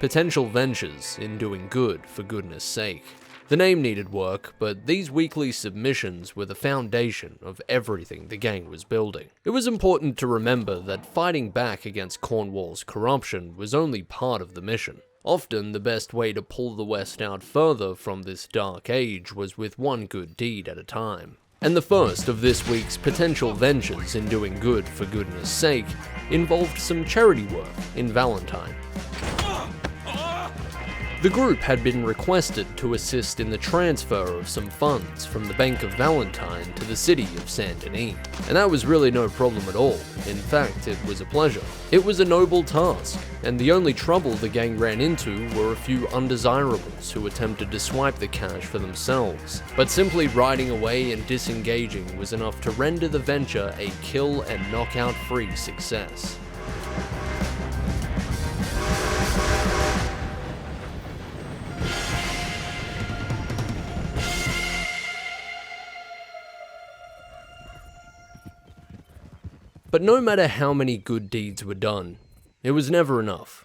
potential ventures in doing good for goodness sake. The name needed work, but these weekly submissions were the foundation of everything the gang was building. It was important to remember that fighting back against Cornwall's corruption was only part of the mission. Often, the best way to pull the West out further from this dark age was with one good deed at a time. And the first of this week's potential ventures in doing good for goodness sake involved some charity work in Valentine. The group had been requested to assist in the transfer of some funds from the Bank of Valentine to the city of Saint Denis, and that was really no problem at all. In fact, it was a pleasure. It was a noble task, and the only trouble the gang ran into were a few undesirables who attempted to swipe the cash for themselves. But simply riding away and disengaging was enough to render the venture a kill and knockout-free success. But no matter how many good deeds were done, it was never enough.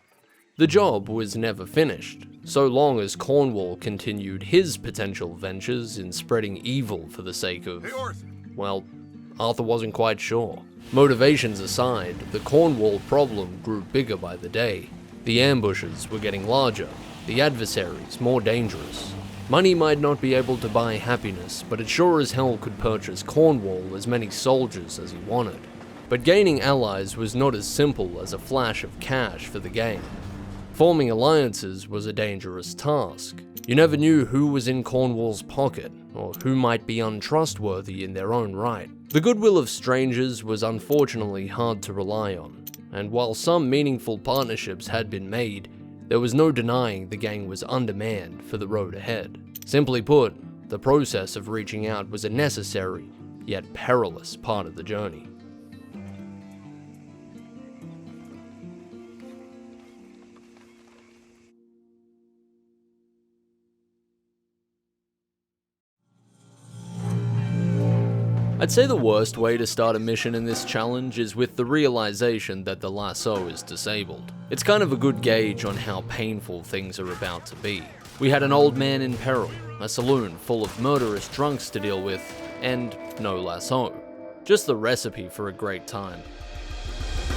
The job was never finished, so long as Cornwall continued his potential ventures in spreading evil for the sake of, well, Arthur wasn't quite sure. Motivations aside, the Cornwall problem grew bigger by the day. The ambushes were getting larger, the adversaries more dangerous. Money might not be able to buy happiness, but it sure as hell could purchase Cornwall as many soldiers as he wanted. But gaining allies was not as simple as a flash of cash for the gang. Forming alliances was a dangerous task. You never knew who was in Cornwall's pocket, or who might be untrustworthy in their own right. The goodwill of strangers was unfortunately hard to rely on, and while some meaningful partnerships had been made, there was no denying the gang was undermanned for the road ahead. Simply put, the process of reaching out was a necessary, yet perilous part of the journey. I'd say the worst way to start a mission in this challenge is with the realization that the lasso is disabled. It's kind of a good gauge on how painful things are about to be. We had an old man in peril, a saloon full of murderous drunks to deal with, and no lasso. Just the recipe for a great time.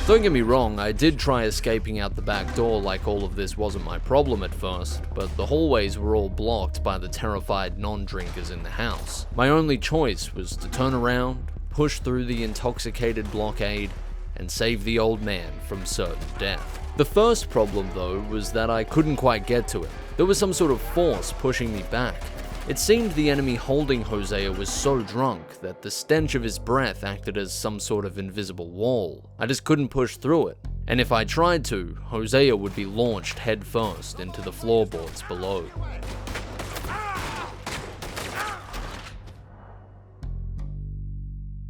Don't get me wrong, I did try escaping out the back door like all of this wasn't my problem at first, but the hallways were all blocked by the terrified non-drinkers in the house. My only choice was to turn around, push through the intoxicated blockade, and save the old man from certain death. The first problem though was that I couldn't quite get to him. There was some sort of force pushing me back. It seemed the enemy holding Hosea was so drunk that the stench of his breath acted as some sort of invisible wall. I just couldn't push through it, and if I tried to, Hosea would be launched headfirst into the floorboards below.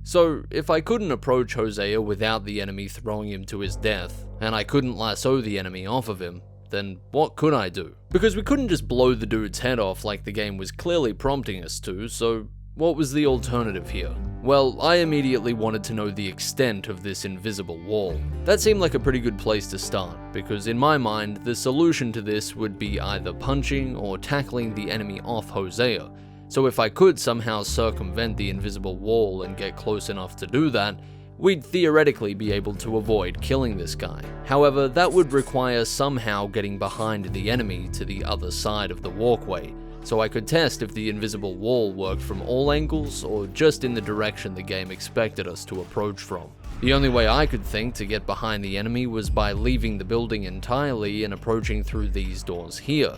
So, if I couldn't approach Hosea without the enemy throwing him to his death, and I couldn't lasso the enemy off of him, then what could I do? Because we couldn't just blow the dude's head off like the game was clearly prompting us to, so what was the alternative here? Well, I immediately wanted to know the extent of this invisible wall. That seemed like a pretty good place to start, because in my mind, the solution to this would be either punching or tackling the enemy off Hosea. So if I could somehow circumvent the invisible wall and get close enough to do that, we'd theoretically be able to avoid killing this guy. However, that would require somehow getting behind the enemy to the other side of the walkway, so I could test if the invisible wall worked from all angles or just in the direction the game expected us to approach from. The only way I could think to get behind the enemy was by leaving the building entirely and approaching through these doors here,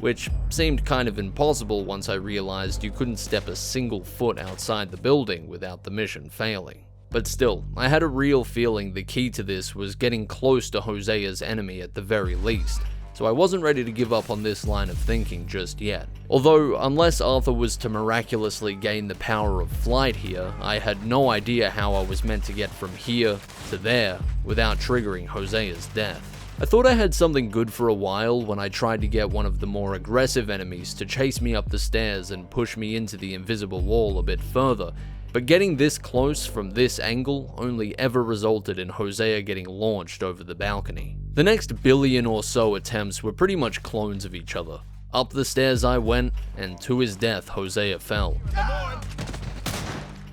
which seemed kind of impossible once I realized you couldn't step a single foot outside the building without the mission failing. But still, I had a real feeling the key to this was getting close to Hosea's enemy at the very least, so I wasn't ready to give up on this line of thinking just yet. Although, unless Arthur was to miraculously gain the power of flight here, I had no idea how I was meant to get from here to there without triggering Hosea's death. I thought I had something good for a while when I tried to get one of the more aggressive enemies to chase me up the stairs and push me into the invisible wall a bit further, but getting this close from this angle only ever resulted in Hosea getting launched over the balcony. The next billion or so attempts were pretty much clones of each other. Up the stairs I went, and to his death Hosea fell.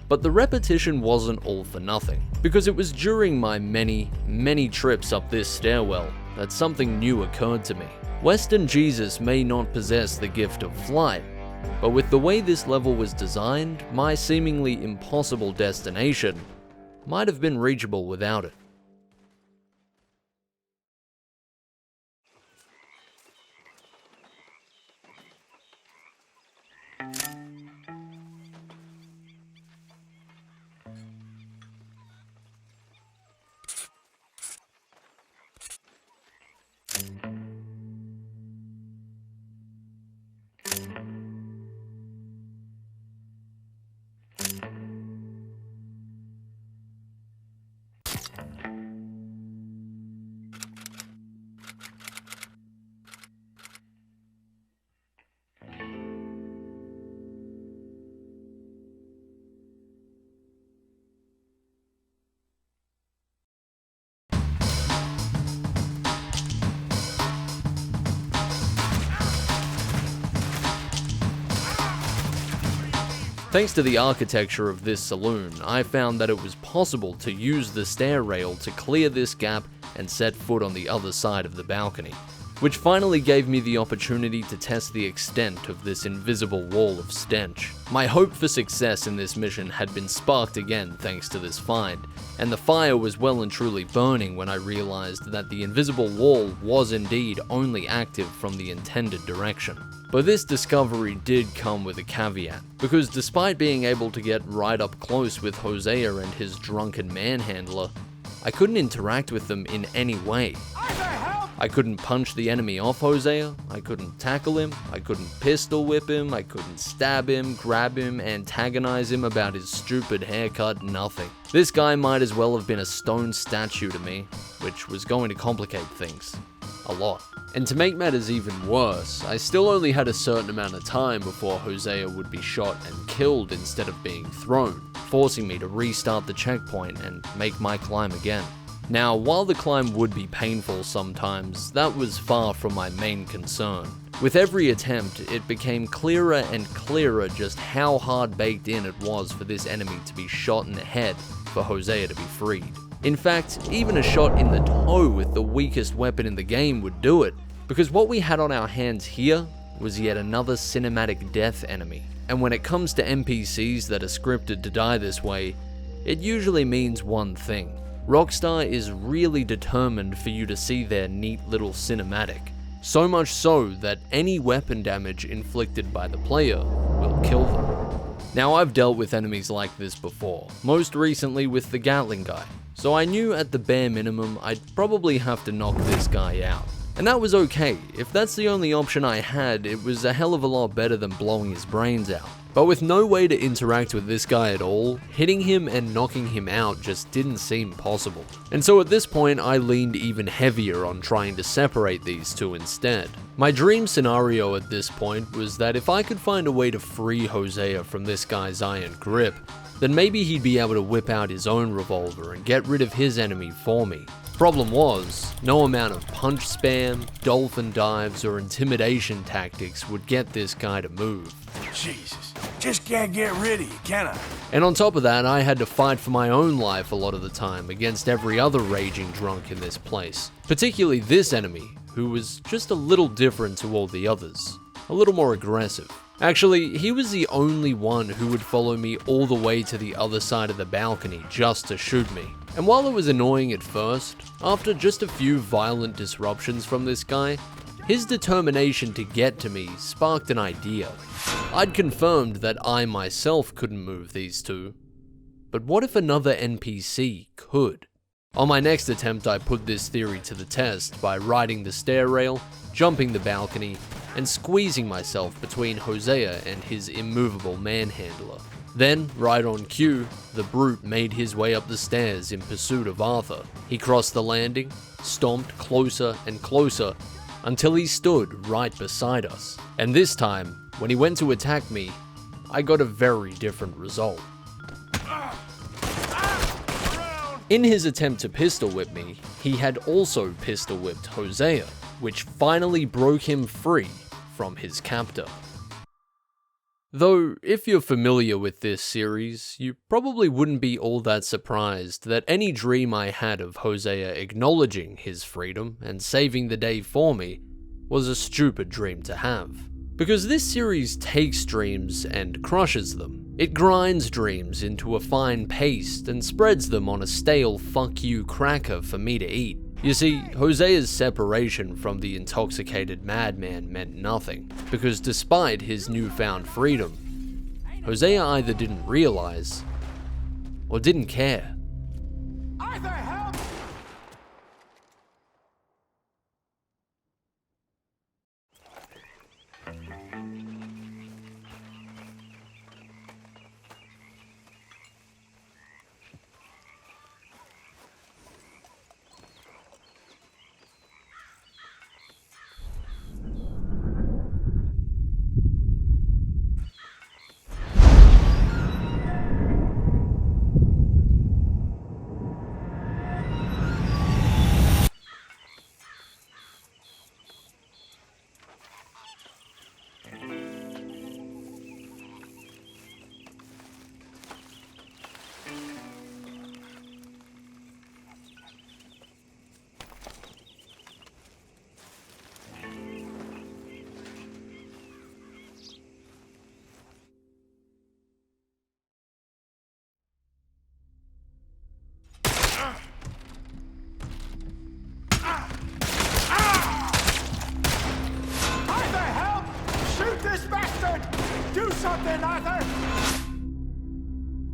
But the repetition wasn't all for nothing, because it was during my many trips up this stairwell that something new occurred to me. Western Jesus may not possess the gift of flight, but with the way this level was designed, my seemingly impossible destination might have been reachable without it. Thanks to the architecture of this saloon, I found that it was possible to use the stair rail to clear this gap and set foot on the other side of the balcony, which finally gave me the opportunity to test the extent of this invisible wall of stench. My hope for success in this mission had been sparked again thanks to this find, and the fire was well and truly burning when I realized that the invisible wall was indeed only active from the intended direction. But this discovery did come with a caveat, because despite being able to get right up close with Hosea and his drunken manhandler, I couldn't interact with them in any way. I couldn't punch the enemy off Hosea, I couldn't tackle him, I couldn't pistol whip him, I couldn't stab him, grab him, antagonize him about his stupid haircut, nothing. This guy might as well have been a stone statue to me, which was going to complicate things a lot. And to make matters even worse, I still only had a certain amount of time before Hosea would be shot and killed instead of being thrown, forcing me to restart the checkpoint and make my climb again. Now, while the climb would be painful sometimes, that was far from my main concern. With every attempt, it became clearer and clearer just how hard baked in it was for this enemy to be shot in the head for Hosea to be freed. In fact, even a shot in the toe with the weakest weapon in the game would do it, because what we had on our hands here was yet another cinematic death enemy. And when it comes to NPCs that are scripted to die this way, it usually means one thing. Rockstar is really determined for you to see their neat little cinematic. So much so that any weapon damage inflicted by the player will kill them. Now, I've dealt with enemies like this before, most recently with the Gatling guy, so I knew at the bare minimum I'd probably have to knock this guy out. And that was okay. If that's the only option I had, it was a hell of a lot better than blowing his brains out. But with no way to interact with this guy at all, hitting him and knocking him out just didn't seem possible. And so at this point, I leaned even heavier on trying to separate these two instead. My dream scenario at this point was that if I could find a way to free Hosea from this guy's iron grip, then maybe he'd be able to whip out his own revolver and get rid of his enemy for me. Problem was, no amount of punch spam, dolphin dives, or intimidation tactics would get this guy to move. Jesus, just can't get rid of you, can I? And on top of that, I had to fight for my own life a lot of the time against every other raging drunk in this place. Particularly this enemy, who was just a little different to all the others. A little more aggressive. Actually, he was the only one who would follow me all the way to the other side of the balcony just to shoot me. And while it was annoying at first, after just a few violent disruptions from this guy, his determination to get to me sparked an idea. I'd confirmed that I myself couldn't move these two, but what if another NPC could? On my next attempt, I put this theory to the test by riding the stair rail, jumping the balcony, and squeezing myself between Hosea and his immovable manhandler. Then, right on cue, the brute made his way up the stairs in pursuit of Arthur. He crossed the landing, stomped closer and closer, until he stood right beside us. And this time, when he went to attack me, I got a very different result. In his attempt to pistol whip me, he had also pistol whipped Hosea, which finally broke him free from his captor. Though, if you're familiar with this series, you probably wouldn't be all that surprised that any dream I had of Hosea acknowledging his freedom and saving the day for me was a stupid dream to have. Because this series takes dreams and crushes them. It grinds dreams into a fine paste and spreads them on a stale fuck you cracker for me to eat. You see, Hosea's separation from the intoxicated madman meant nothing, because despite his newfound freedom, Hosea either didn't realize or didn't care. Arthur, help!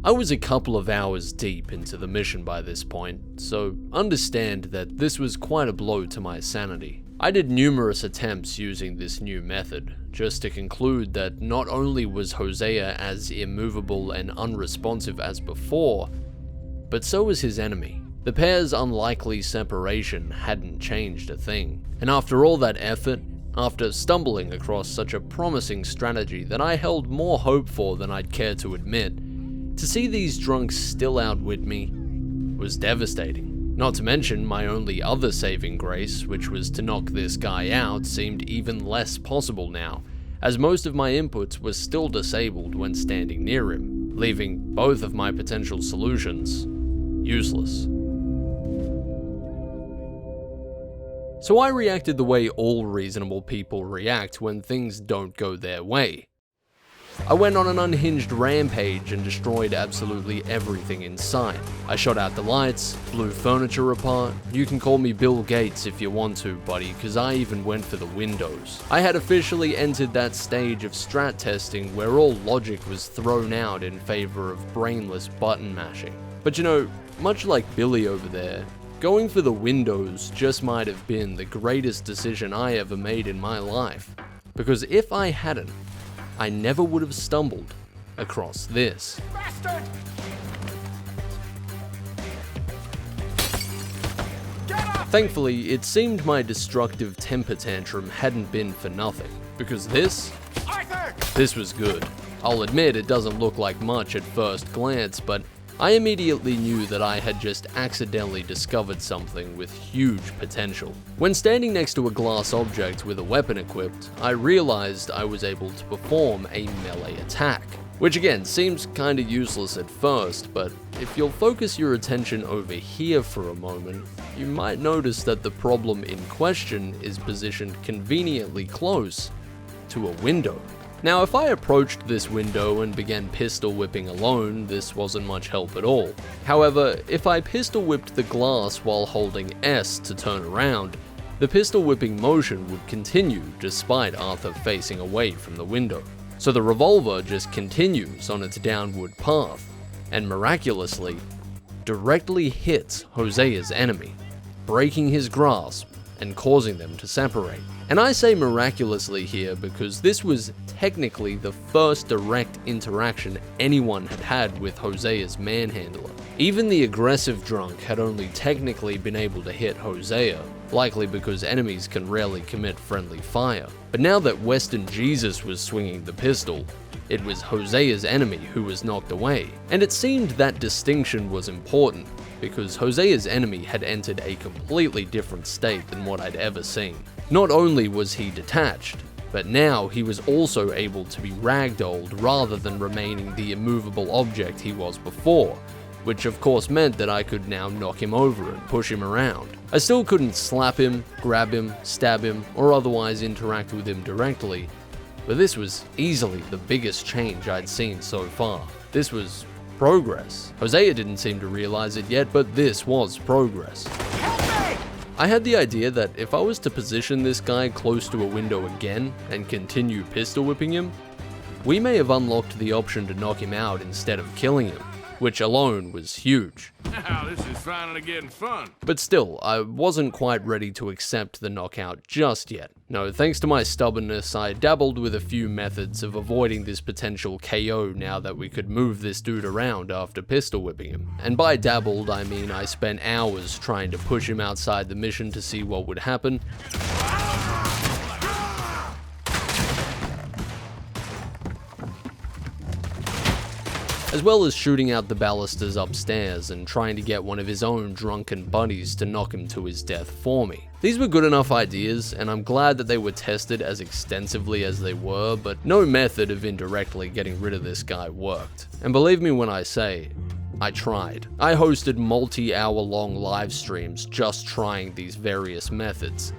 I was a couple of hours deep into the mission by this point, so understand that this was quite a blow to my sanity. I did numerous attempts using this new method, just to conclude that not only was Hosea as immovable and unresponsive as before, but so was his enemy. The pair's unlikely separation hadn't changed a thing. And after all that effort, after stumbling across such a promising strategy that I held more hope for than I'd care to admit, to see these drunks still outwit me was devastating. Not to mention my only other saving grace, which was to knock this guy out, seemed even less possible now, as most of my inputs were still disabled when standing near him, leaving both of my potential solutions useless. So I reacted the way all reasonable people react when things don't go their way. I went on an unhinged rampage and destroyed absolutely everything in sight. I shot out the lights, blew furniture apart. You can call me Bill Gates if you want to, buddy, because I even went for the windows. I had officially entered that stage of strat testing where all logic was thrown out in favor of brainless button mashing. But you know, much like Billy over there, going for the windows just might have been the greatest decision I ever made in my life. Because if I hadn't, I never would have stumbled across this. Bastard! Thankfully, it seemed my destructive temper tantrum hadn't been for nothing, because this was good. I'll admit it doesn't look like much at first glance, but I immediately knew that I had just accidentally discovered something with huge potential. When standing next to a glass object with a weapon equipped, I realized I was able to perform a melee attack. Which again, seems kinda useless at first, but if you'll focus your attention over here for a moment, you might notice that the problem in question is positioned conveniently close to a window. Now, if I approached this window and began pistol whipping alone, this wasn't much help at all. However, if I pistol whipped the glass while holding S to turn around, the pistol whipping motion would continue despite Arthur facing away from the window. So the revolver just continues on its downward path, and miraculously, directly hits Hosea's enemy, breaking his grasp and causing them to separate. And I say miraculously here because this was technically the first direct interaction anyone had had with Hosea's manhandler. Even the aggressive drunk had only technically been able to hit Hosea, likely because enemies can rarely commit friendly fire. But now that Western Jesus was swinging the pistol, it was Hosea's enemy who was knocked away. And it seemed that distinction was important, because Hosea's enemy had entered a completely different state than what I'd ever seen. Not only was he detached, but now he was also able to be ragdolled rather than remaining the immovable object he was before, which of course meant that I could now knock him over and push him around. I still couldn't slap him, grab him, stab him, or otherwise interact with him directly, but this was easily the biggest change I'd seen so far. This was progress. Hosea didn't seem to realize it yet, but this was progress. I had the idea that if I was to position this guy close to a window again and continue pistol whipping him, we may have unlocked the option to knock him out instead of killing him, which alone was huge. Now this is finally getting fun. But still, I wasn't quite ready to accept the knockout just yet. No, thanks to my stubbornness, I dabbled with a few methods of avoiding this potential KO now that we could move this dude around after pistol whipping him. And by dabbled, I mean I spent hours trying to push him outside the mission to see what would happen, as well as shooting out the balusters upstairs and trying to get one of his own drunken buddies to knock him to his death for me. These were good enough ideas, and I'm glad that they were tested as extensively as they were, but no method of indirectly getting rid of this guy worked. And believe me when I say, I tried. I hosted multi-hour-long live streams just trying these various methods.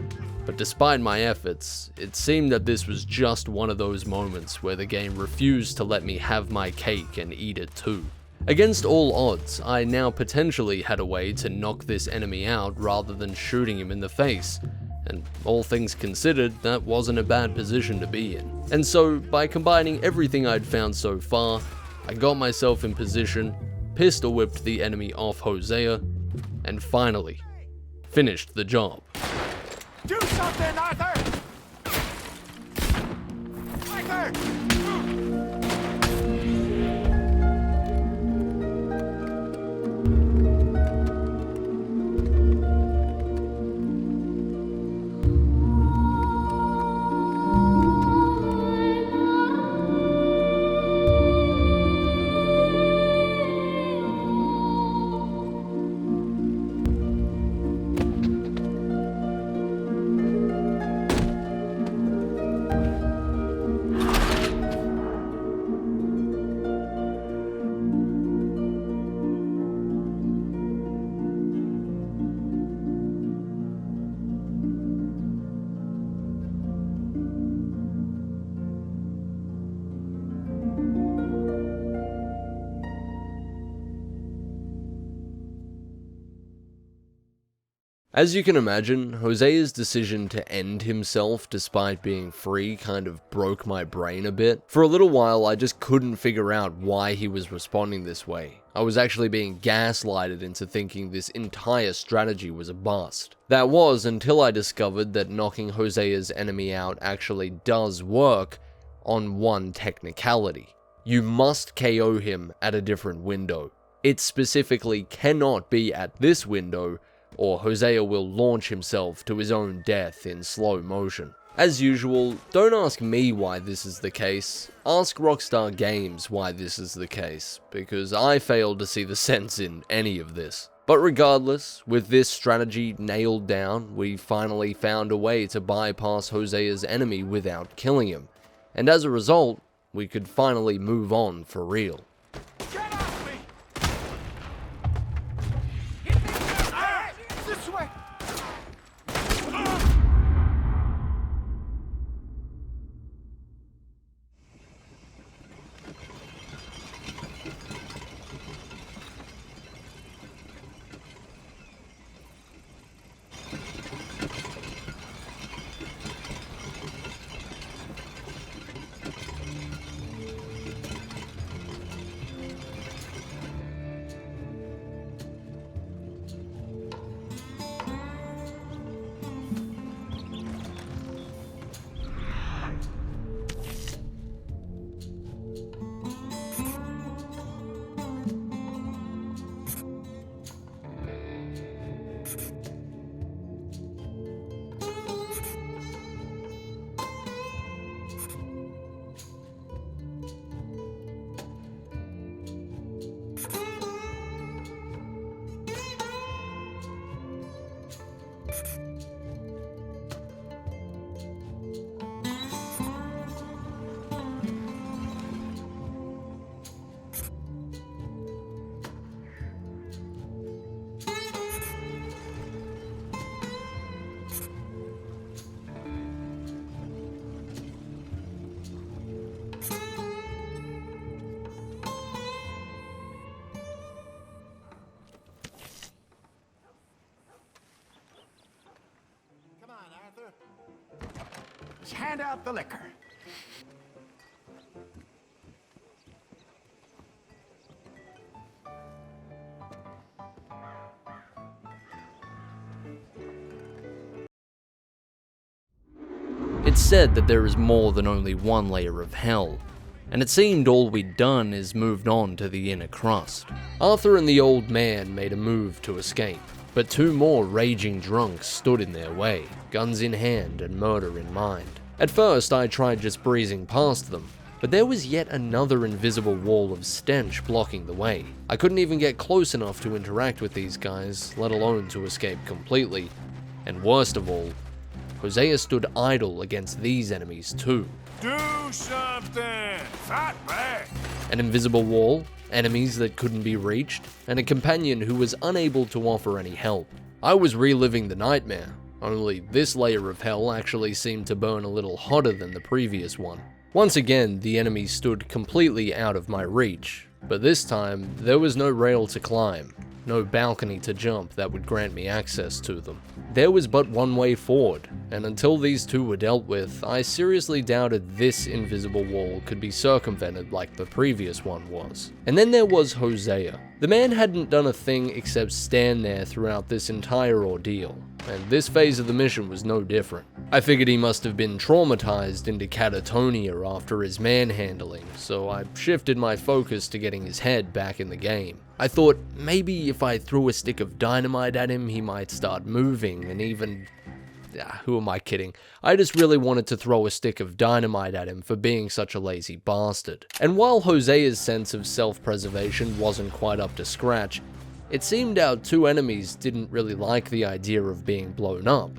But despite my efforts, it seemed that this was just one of those moments where the game refused to let me have my cake and eat it too. Against all odds, I now potentially had a way to knock this enemy out rather than shooting him in the face, and all things considered, that wasn't a bad position to be in. And so, by combining everything I'd found so far, I got myself in position, pistol whipped the enemy off Hosea, and finally, finished the job. Do something, Arthur! Arthur! As you can imagine, Hosea's decision to end himself despite being free kind of broke my brain a bit. For a little while, I just couldn't figure out why he was responding this way. I was actually being gaslighted into thinking this entire strategy was a bust. That was until I discovered that knocking Hosea's enemy out actually does work on one technicality. You must KO him at a different window. It specifically cannot be at this window, or Hosea will launch himself to his own death in slow motion. As usual, don't ask me why this is the case, ask Rockstar Games why this is the case, because I failed to see the sense in any of this. But regardless, with this strategy nailed down, we finally found a way to bypass Hosea's enemy without killing him, and as a result, we could finally move on for real. Get off me! This way! hand out the liquor. It's said that there is more than only one layer of hell, and it seemed all we'd done is moved on to the inner crust. Arthur and the old man made a move to escape, but two more raging drunks stood in their way, guns in hand and murder in mind. At first I tried just breezing past them, but there was yet another invisible wall of stench blocking the way. I couldn't even get close enough to interact with these guys, let alone to escape completely, and worst of all, Hosea stood idle against these enemies too. Do something! Fight back! An invisible wall, enemies that couldn't be reached, and a companion who was unable to offer any help. I was reliving the nightmare, only this layer of hell actually seemed to burn a little hotter than the previous one. Once again, the enemies stood completely out of my reach, but this time there was no rail to climb, no balcony to jump that would grant me access to them. There was but one way forward, and until these two were dealt with, I seriously doubted this invisible wall could be circumvented like the previous one was. And then there was Hosea. The man hadn't done a thing except stand there throughout this entire ordeal, and this phase of the mission was no different. I figured he must have been traumatized into catatonia after his manhandling, so I shifted my focus to getting his head back in the game. I thought maybe if I threw a stick of dynamite at him, he might start moving and even... who am I kidding? I just really wanted to throw a stick of dynamite at him for being such a lazy bastard. And while Hosea's sense of self-preservation wasn't quite up to scratch, it seemed our two enemies didn't really like the idea of being blown up,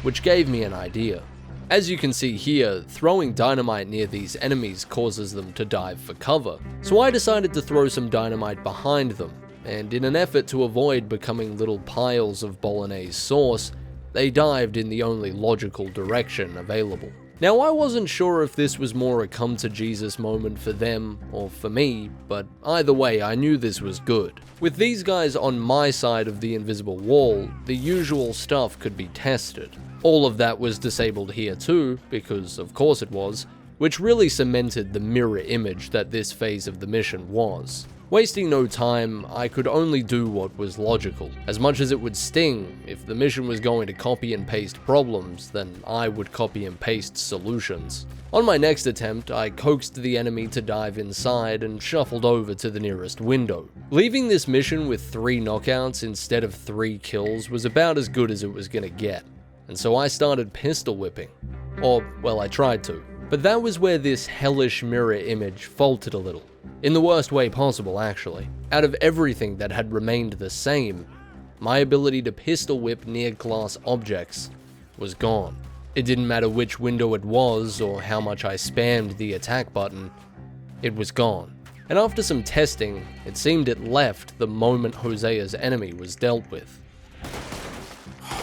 which gave me an idea. As you can see here, throwing dynamite near these enemies causes them to dive for cover, so I decided to throw some dynamite behind them, and in an effort to avoid becoming little piles of bolognese sauce, they dived in the only logical direction available. Now, I wasn't sure if this was more a come-to-Jesus moment for them or for me, but either way, I knew this was good. With these guys on my side of the invisible wall, the usual stuff could be tested. All of that was disabled here too, because of course it was, which really cemented the mirror image that this phase of the mission was. Wasting no time, I could only do what was logical. As much as it would sting, if the mission was going to copy and paste problems, then I would copy and paste solutions. On my next attempt, I coaxed the enemy to dive inside and shuffled over to the nearest window. Leaving this mission with 3 knockouts instead of 3 kills was about as good as it was gonna get, and so I started pistol whipping. Or, well, I tried to. But that was where this hellish mirror image faltered a little. In the worst way possible, actually. Out of everything that had remained the same, my ability to pistol whip near glass objects was gone. It didn't matter which window it was or how much I spammed the attack button, it was gone. And after some testing, it seemed it left the moment Hosea's enemy was dealt with.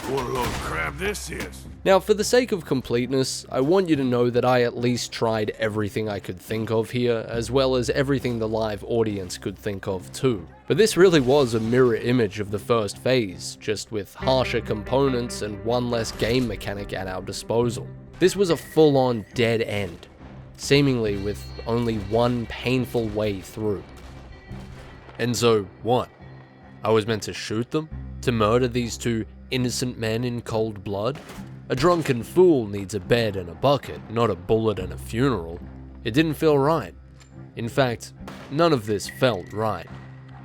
What a load of crap this is. Now, for the sake of completeness, I want you to know that I at least tried everything I could think of here, as well as everything the live audience could think of too. But this really was a mirror image of the first phase, just with harsher components and one less game mechanic at our disposal. This was a full-on dead end, seemingly with only one painful way through. And so, what? I was meant to shoot them? To murder these two innocent men in cold blood? A drunken fool needs a bed and a bucket, not a bullet and a funeral. It didn't feel right. In fact, none of this felt right.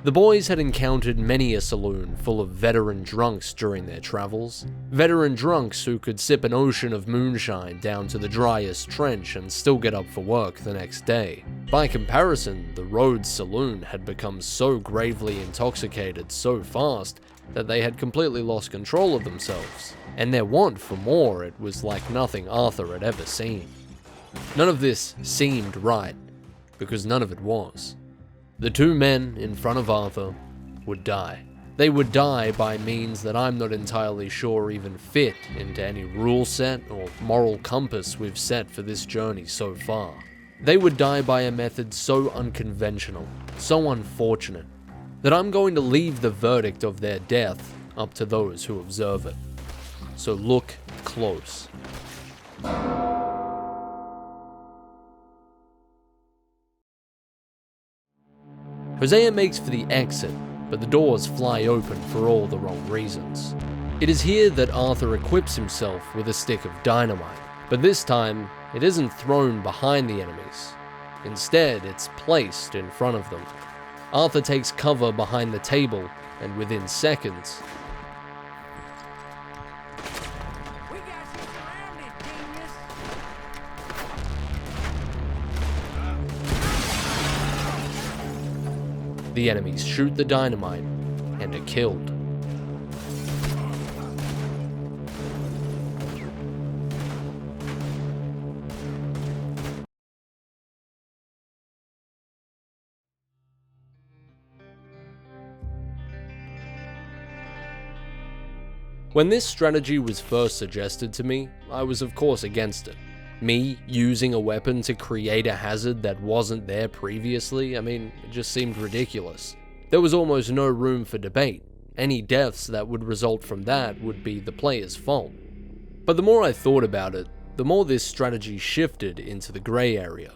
The boys had encountered many a saloon full of veteran drunks during their travels. Veteran drunks who could sip an ocean of moonshine down to the driest trench and still get up for work the next day. By comparison, the Rhodes Saloon had become so gravely intoxicated so fast that they had completely lost control of themselves, and their want for more, it was like nothing Arthur had ever seen. None of this seemed right, because none of it was. The two men in front of Arthur would die. They would die by means that I'm not entirely sure even fit into any rule set or moral compass we've set for this journey so far. They would die by a method so unconventional, so unfortunate, that I'm going to leave the verdict of their death up to those who observe it. So look close. Hosea makes for the exit, but the doors fly open for all the wrong reasons. It is here that Arthur equips himself with a stick of dynamite, but this time, it isn't thrown behind the enemies. Instead, it's placed in front of them. Arthur takes cover behind the table, and within seconds, the enemies shoot the dynamite and are killed. When this strategy was first suggested to me, I was of course against it. Me using a weapon to create a hazard that wasn't there previously, it just seemed ridiculous. There was almost no room for debate. Any deaths that would result from that would be the player's fault. But the more I thought about it, the more this strategy shifted into the grey area.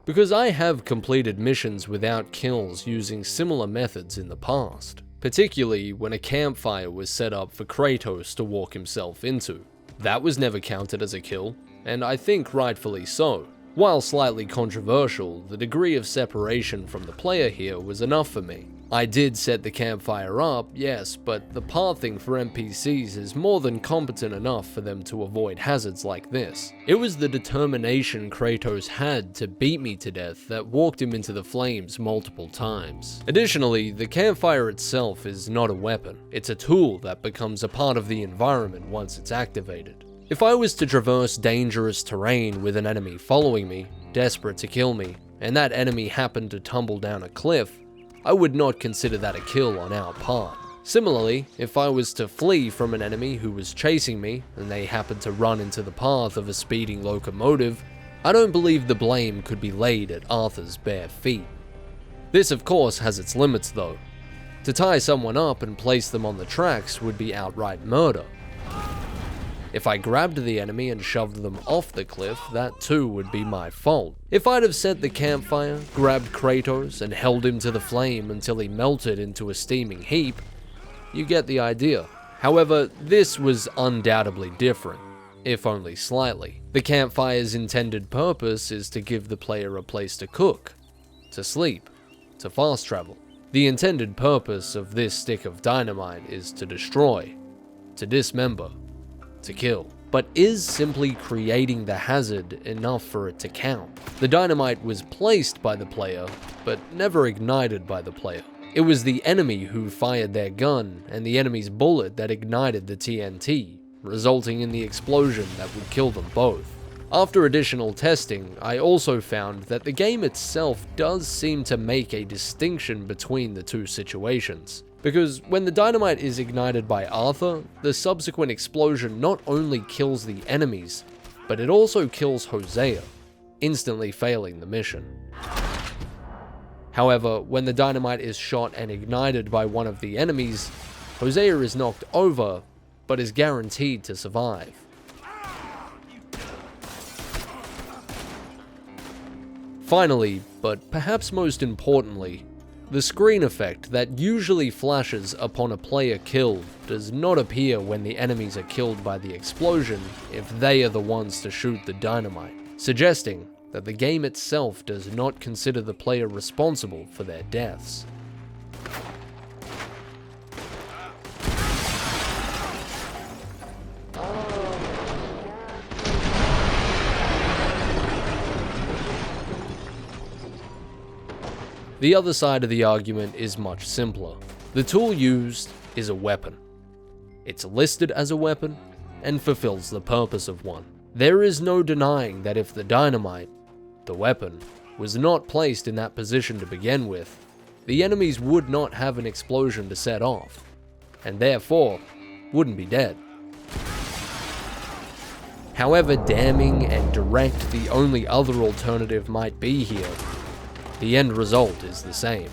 Because I have completed missions without kills using similar methods in the past, particularly when a campfire was set up for Kratos to walk himself into. That was never counted as a kill, and I think rightfully so. While slightly controversial, the degree of separation from the player here was enough for me. I did set the campfire up, yes, but the pathing for NPCs is more than competent enough for them to avoid hazards like this. It was the determination Kratos had to beat me to death that walked him into the flames multiple times. Additionally, the campfire itself is not a weapon. It's a tool that becomes a part of the environment once it's activated. If I was to traverse dangerous terrain with an enemy following me, desperate to kill me, and that enemy happened to tumble down a cliff, I would not consider that a kill on our part. Similarly, if I was to flee from an enemy who was chasing me, and they happened to run into the path of a speeding locomotive, I don't believe the blame could be laid at Arthur's bare feet. This of course has its limits though. To tie someone up and place them on the tracks would be outright murder. If I grabbed the enemy and shoved them off the cliff, that too would be my fault. If I'd have set the campfire, grabbed Kratos, and held him to the flame until he melted into a steaming heap, you get the idea. However, this was undoubtedly different, if only slightly. The campfire's intended purpose is to give the player a place to cook, to sleep, to fast travel. The intended purpose of this stick of dynamite is to destroy, to dismember, to kill. But is simply creating the hazard enough for it to count? The dynamite was placed by the player, but never ignited by the player. It was the enemy who fired their gun and the enemy's bullet that ignited the TNT, resulting in the explosion that would kill them both. After additional testing, I also found that the game itself does seem to make a distinction between the two situations. Because when the dynamite is ignited by Arthur, the subsequent explosion not only kills the enemies, but it also kills Hosea, instantly failing the mission. However, when the dynamite is shot and ignited by one of the enemies, Hosea is knocked over, but is guaranteed to survive. Finally, but perhaps most importantly, the screen effect that usually flashes upon a player killed does not appear when the enemies are killed by the explosion if they are the ones to shoot the dynamite, suggesting that the game itself does not consider the player responsible for their deaths. The other side of the argument is much simpler. The tool used is a weapon. It's listed as a weapon and fulfills the purpose of one. There is no denying that if the dynamite, the weapon, was not placed in that position to begin with, the enemies would not have an explosion to set off, and therefore wouldn't be dead. However damning and direct the only other alternative might be here, the end result is the same.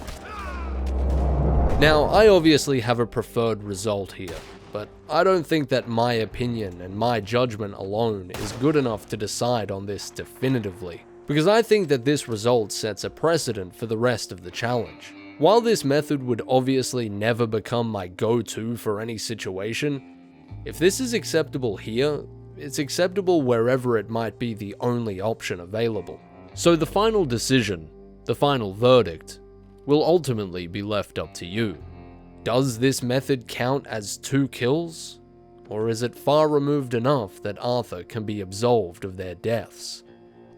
Now, I obviously have a preferred result here, but I don't think that my opinion and my judgment alone is good enough to decide on this definitively, because I think that this result sets a precedent for the rest of the challenge. While this method would obviously never become my go-to for any situation, if this is acceptable here, it's acceptable wherever it might be the only option available. So the final decision, the final verdict, will ultimately be left up to you. Does this method count as 2 kills? Or is it far removed enough that Arthur can be absolved of their deaths?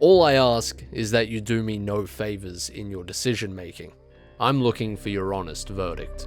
All I ask is that you do me no favors in your decision making. I'm looking for your honest verdict.